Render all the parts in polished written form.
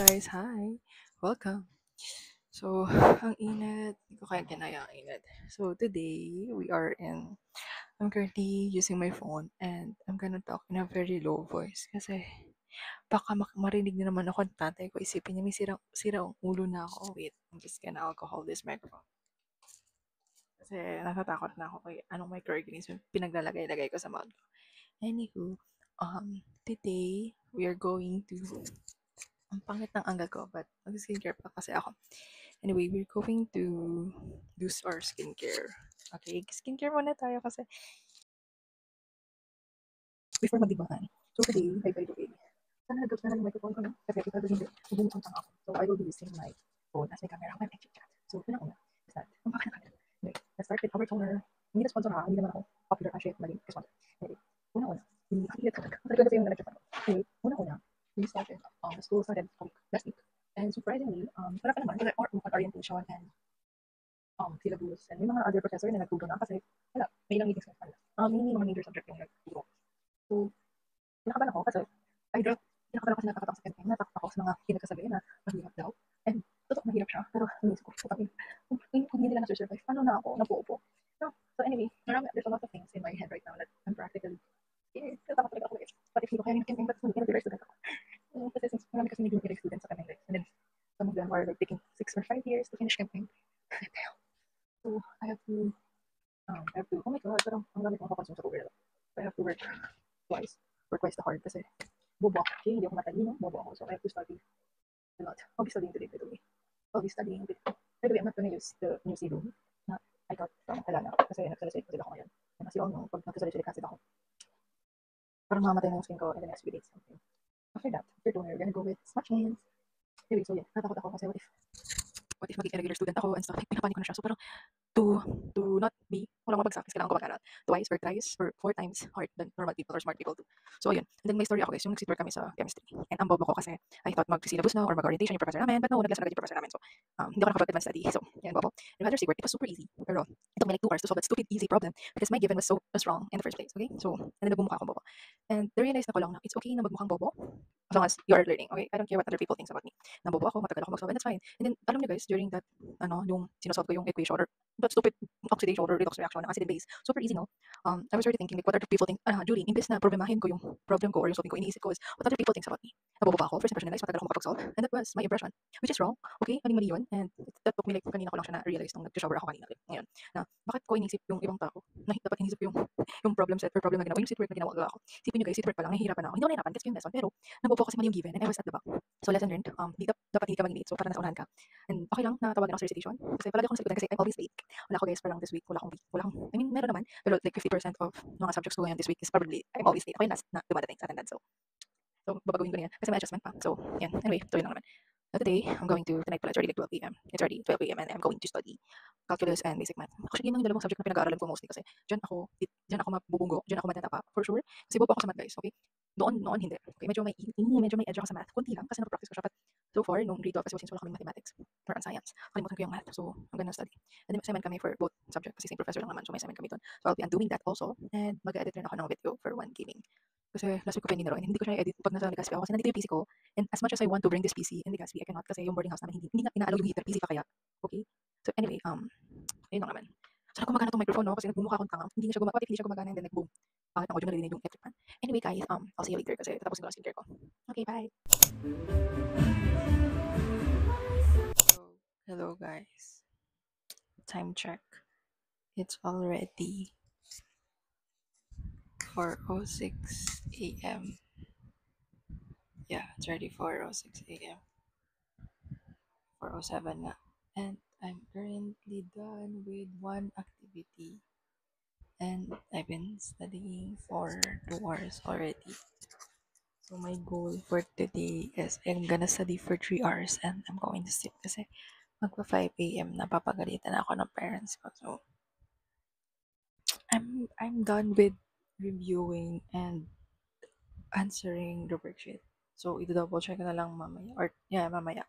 guys, hi! Welcome! So, ang init. Hindi ko kaya kinaya ang init. So, today, I'm currently using my phone and I'm gonna talk in a very low voice kasi baka marinig na naman ako ng tatay ko. Isipin niya may sira ang ulo na ako. Wait, I'm just gonna alcohol this microphone. Kasi natatakot na ako kay anong microorganism pinaglalagay-lagay ko sa mouth ko. Anywho, today, we are going to ang pangit ng angga ko, but mag-skincare pa kasi ako. Anyway, we're going to do our skincare. Okay, skincare muna tayo kasi before magdibahan. So today, by the way, sana nag-ghost na lang yung microphone ko, no? Kasi ito hindi, bubuksan lang ako. So I will be using my phone as my camera when I chat. So una-una, is that, ang baka na camera. Anyway, let's start with our toner. Hindi na sponsor ha, hindi naman ako popular kasi maging sponsor. Anyway, una-una, hindi nakikita talaga. Talaga kasi yung nalagyan ko. Anyway, una-una, we started, school started last week. And surprisingly, wala pa naman, kasi orientation and syllabus and may mga other professor na nagturo na kasi wala, may ilang meetings na pala. Hindi mga major subject yung nagturo. So, kinakabahan ako kasi kinakabahan ako kasi nakakatawa sa campaign, natakot ako sa mga pinagkasabi na mahirap daw. And totoo mahirap siya, pero naisip ko, kung hindi nila na-survive, paano na ako napuupo? No. So anyway, there's a lot of things in my head right now that I'm practically scared. Natakot talaga ako guys. Pati hindi ko kaya yung campaign, but hindi na student ako. Kasi since marami kasi hindi nag student sa campaign guys. And then some of them are like taking 6 or 5 years to finish campaign. So I have to, oh my god, parang ang dami kong kakonsume sa Google. So I have to work twice the hard kasi bobo ako. Okay, hindi ako matalino, bobo ako. So I have to study a lot. I'll be studying today, by the way. I'll be studying today. By the way, I'm not gonna use the new serum na I got from Alana kasi nagsalisay kasi ako ngayon. And as you all know, pag nagsalisay kasi ako, parang mamatay na yung skin ko in the next few days. Something. After that, after toner, we're gonna go with smudgings. Anyway, so yeah, natakot ako kasi what if maging regular student ako and stuff, pinapanik ko na siya. So parang to not be walang mabagsak is kailangan ko mag-aral twice or thrice or 4 times hard than normal people or smart people do. So ayun. And then may story ako guys, yung nag-sit work kami sa chemistry. And ang bobo ko kasi I thought mag-syllabus na or mag-orientation yung professor namin, but no, nag-lesson agad yung professor namin. So hindi ako nakapag-advance study. So yan bobo. And rather work, it was super easy. Pero it took me like 2 hours to solve that stupid easy problem because my given was so wrong in the first place. Okay? So and then nagmumukha akong bobo. And realize na ko lang na it's okay na magmukhang bobo as long as you are learning. Okay? I don't care what other people think about me. Nabobo ako, matagal ako mag-solve, and that's fine. And then alam niyo guys, during that yung sinosolve ko yung equation or that stupid oxidation or redox reaction ng acid and base. Super easy, no? I was already thinking, like, what other people think, Julie, imbes na problemahin ko yung problem ko or yung solving ko, iniisip ko is, what other people think about me? Nabobo ba ako? First impression nila is matagal ako makapag-solve. And that was my impression, which is wrong. Okay? Mali yun. And that took me, like, kanina ko lang siya na-realize nung nag-shower ako kanina. Ngayon, na bakit ko inisip yung ibang tao na dapat inisip yung problem set or problem na ginawa, yung sit work na ginawa ko. Isipin nyo guys, sit work pa lang, nahihirapan ako. Hindi ako nahihirapan, kasi yung lesson, pero nabobo kasi mali yung given and I was at the back. So lesson learned, dapat hindi ka mag-init. So para nasa unahan ka. And okay lang, natawagan ako sa recitation. Kasi palagi akong sa kasi I'm always late. Wala ako guys, parang this week, I mean, meron naman, pero like 50% of mga subjects ko ngayon this week is probably, I'm always late. Ako yung last na dumadating sa attendance. So babaguhin ko na yan. Kasi may adjustment pa. So, yan. Anyway, tuloy lang naman. Now today, tonight pala, it's already like 12 a.m. It's already 12 a.m. and I'm going to study calculus and basic math. Actually, yun ang dalawang subject na pinag-aaralan ko mostly kasi dyan ako mabubunggo, dyan ako madadapa, for sure. Kasi bobo ako sa math, guys, okay? Noon, hindi. Okay, medyo may edge ako sa math. Kunti lang, kasi napapractice ko siya. But so far, nung grade 12, kasi since wala kaming mathematics or on science, kalimutan ko yung math. So, I'm gonna study. And then, may assignment kami for both subjects kasi same professor lang naman. So, may assignment kami doon. So, I'll be undoing that also. And mag-edit rin ako ng video for one gaming. Kasi last week ko pa nilaro and hindi ko siya i-edit pag nasa Legazpi ako kasi nandito yung PC ko. And as much as I want to bring this PC in Legazpi, I cannot kasi yung boarding house namin hindi nga ina-allow yung heater PC pa kaya. Okay? So anyway, ayun lang naman. Sana gumagana tong microphone, no? Kasi nagmumukha akong tanga. Hindi siya gumagana and then nag-boom. Pangit ng audio, narinig yung electric fan. Anyway guys, I'll see you later kasi tatapos ko lang skincare ko. Okay, bye! Hello guys. Time check. It's already 4:06 a.m. Yeah, it's already 4:06 a.m. 4:07 na. And I'm currently done with one activity. And I've been studying for 2 hours already. So my goal for today is I'm gonna study for 3 hours and I'm going to sleep kasi magpa 5 a.m. na papagalitan ako ng parents ko. So I'm done with reviewing and answering the worksheet. So i-double check na lang mamaya.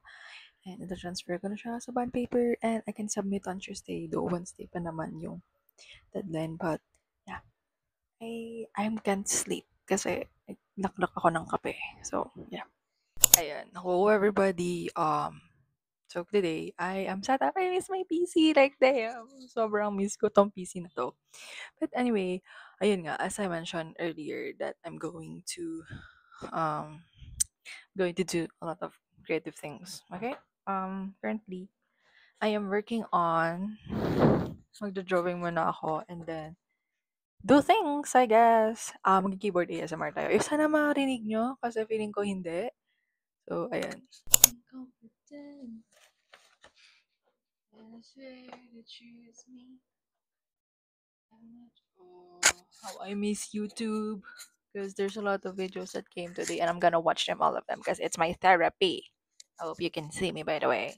And ita-transfer ko na siya sa bond paper and I can submit on Tuesday, though Wednesday pa naman yung deadline. But yeah, I can't sleep kasi naklak ako ng kape. So yeah. Ayan. Hello, everybody. So today, I am sad that I miss my PC. Like, damn. Sobrang miss ko tong PC na to. But anyway, ayun nga, as I mentioned earlier, that I'm um, going to do a lot of creative things. Okay? Currently, I am working on magdo-drawing muna ako and then do things, I guess. Mag-keyboard ASMR tayo. If sana marinig nyo, kasi feeling ko hindi. So, ayan. Incompetent. I swear to choose me. Oh, how I miss YouTube. Because there's a lot of videos that came today and I'm gonna watch them all of them because it's my therapy. I hope you can see me by the way.